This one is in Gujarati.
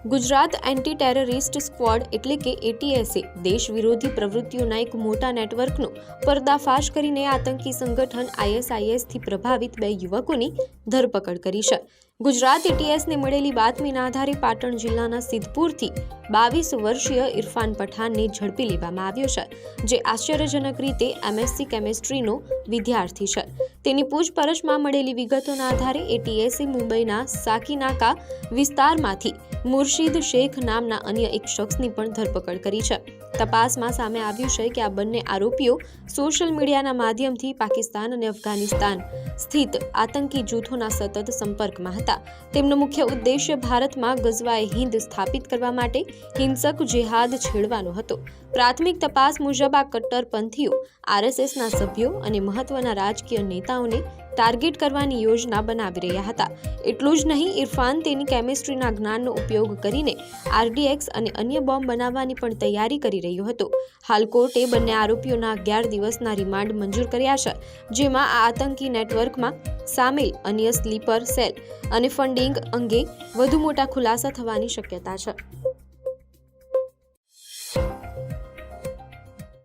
ગુજરાત એન્ટી ટેરરિસ્ટ સ્ક્વોડ એટલે કે એટીએસે દેશ વિરોધી પ્રવૃત્તિઓના એક મોટા નેટવર્કનો પર્દાફાશ કરીને આતંકી સંગઠન આઈએસઆઈએસથી પ્રભાવિત 2 યુવકોની ધરપકડ કરી છે. ગુજરાત એટીએસને મળેલી બાતમીના આધારે પાટણ જિલ્લાના સિદ્ધપુરથી 22 વર્ષીય ઇરફાન પઠાણને ઝડપી લેવામાં આવ્યો છે, જે આશ્ચર્યજનક રીતે એમએસસી કેમેસ્ટ્રીનો વિદ્યાર્થી છે. તેની પૂછપરછમાં મળેલી વિગતોના આધારે એટીએસે મુંબઈના સાકીનાકા વિસ્તારમાંથી મુર્શિદ શેખ નામના અન્ય એક શખ્સની પણ ધરપકડ કરી છે. તપાસમાં સામે આવ્યું છે કે આ બંને આરોપીઓ સોશિયલ મીડિયાના માધ્યમથી પાકિસ્તાન અને અફઘાનિસ્તાન સ્થિત આતંકી જૂથોના સતત સંપર્કમાં હતા. તેમનો મુખ્ય ઉદ્દેશ્ય ભારતમાં ગઝવાએ-હિન્દ સ્થાપિત કરવા માટે હિંસક જેહાદ છેડવાનો હતો. પ્રાથમિક તપાસ મુજબ આ કટ્ટરપંથીઓ આરએસએસના સભ્યો અને મહત્વના રાજકીય નેતાઓને ટાર્ગેટ કરવાની યોજના બનાવી રહ્યા હતા. એટલું જ નહીં, ઇરફાન તેની કેમિસ્ટ્રીના જ્ઞાનનો ઉપયોગ કરીને આરડીએક્સ અને અન્ય બોમ્બ બનાવવાની પણ તૈયારી કરી રહ્યો હતો. હાલ કોર્ટે બંને આરોપીઓના 11 દિવસના રિમાન્ડ મંજૂર કર્યા છે, જેમાં આ આતંકી નેટવર્કમાં સામેલ અન્ય સ્લીપર સેલ અને ફંડિંગ અંગે વધુ મોટા ખુલાસા થવાની શક્યતા છે.